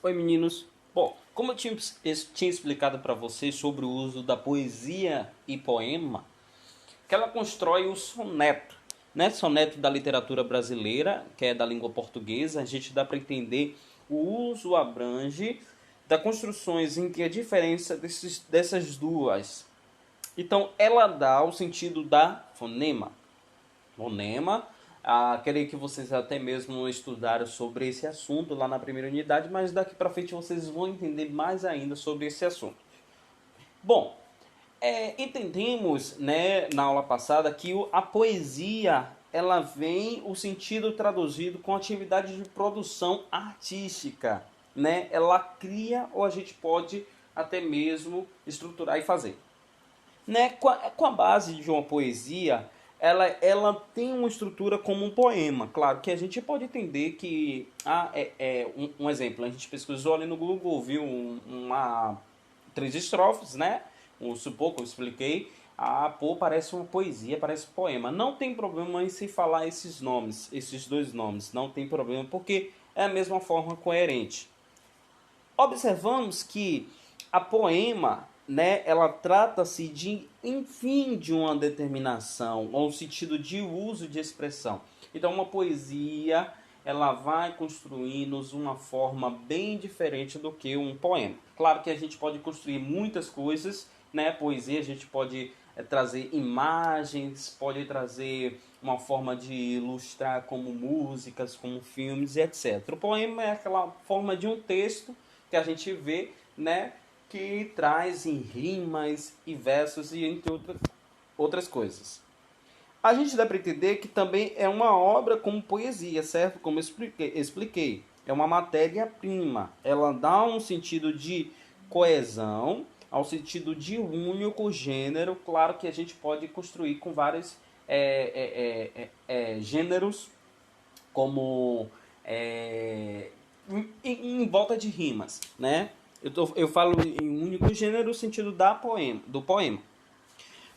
Oi meninos, bom, como eu tinha explicado para vocês sobre o uso da poesia e poema, que ela constrói o soneto, né? Soneto da literatura brasileira, que é da língua portuguesa, a gente dá para entender o uso abrange das construções em que a diferença dessas duas. Então, ela dá o sentido da fonema. Fonema, creio que vocês até mesmo estudaram sobre esse assunto lá na primeira unidade, mas daqui para frente vocês vão entender mais ainda sobre esse assunto. Bom, entendemos, né, na aula passada que a poesia ela vem o sentido traduzido com atividade de produção artística, né? Ela cria ou a gente pode até mesmo estruturar e fazer, né? Com a base de uma poesia, ela tem uma estrutura como um poema. Claro que a gente pode entender que um exemplo, a gente pesquisou ali no Google, viu uma três estrofes, né? Supor que eu expliquei. Pô, parece uma poesia, parece um poema. Não tem problema em se falar esses nomes, esses dois nomes. Não tem problema, porque é a mesma forma coerente. Observamos que a poema, né, ela trata-se de, enfim, de uma determinação, ou um sentido de uso de expressão. Então, uma poesia, ela vai construindo uma forma bem diferente do que um poema. Claro que a gente pode construir muitas coisas, né? Poesia, a gente pode trazer imagens, pode trazer uma forma de ilustrar como músicas, como filmes, etc. O poema é aquela forma de um texto que a gente vê, né, que traz em rimas e versos e entre outras coisas. A gente dá para entender que também é uma obra como poesia, certo? Como eu expliquei. É uma matéria-prima. Ela dá um sentido de coesão, ao sentido de único gênero. Claro que a gente pode construir com vários gêneros, como em volta de rimas, né? Eu falo em único gênero no sentido do poema.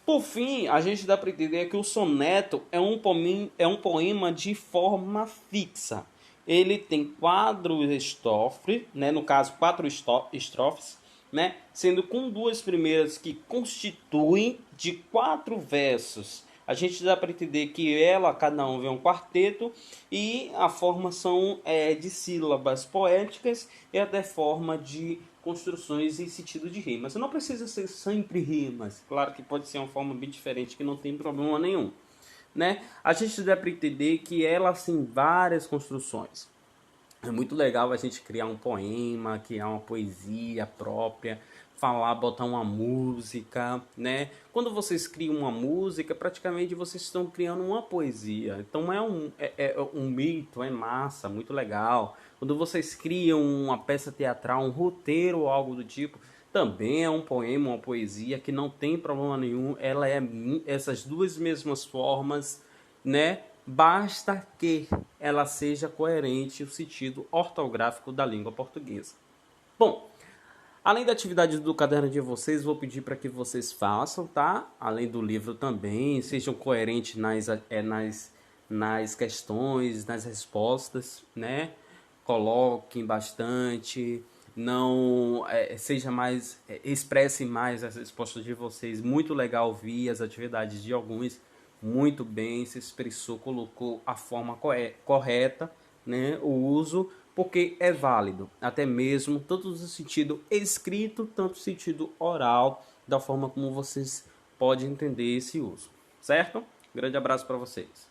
Por fim, a gente dá para entender que o soneto é um poema de forma fixa. Ele tem quatro estrofes, né? No caso, quatro estrofes, né? Sendo com duas primeiras que constituem de quatro versos. A gente dá para entender que cada um vem um quarteto e a forma são de sílabas poéticas e até forma de construções em sentido de rimas. Não precisa ser sempre rimas. Claro que pode ser uma forma bem diferente que não tem problema nenhum, né? A gente dá para entender que ela tem várias construções. É muito legal a gente criar um poema, criar uma poesia própria, falar, botar uma música, né? Quando vocês criam uma música, praticamente vocês estão criando uma poesia. Então é um mito, é massa, muito legal. Quando vocês criam uma peça teatral, um roteiro ou algo do tipo, também é um poema, uma poesia que não tem problema nenhum. Ela é essas duas mesmas formas, né? Basta que ela seja coerente no sentido ortográfico da língua portuguesa. Bom, além da atividade do caderno de vocês, vou pedir para que vocês façam, tá? Além do livro também, sejam coerentes nas questões, nas respostas, né? Coloquem bastante, não seja mais, expressem mais as respostas de vocês. Muito legal ouvir as atividades de alguns. Muito bem, se expressou, colocou a forma correta, né? O uso, porque é válido, até mesmo tanto no sentido escrito, tanto no sentido oral, da forma como vocês podem entender esse uso, certo? Grande abraço para vocês.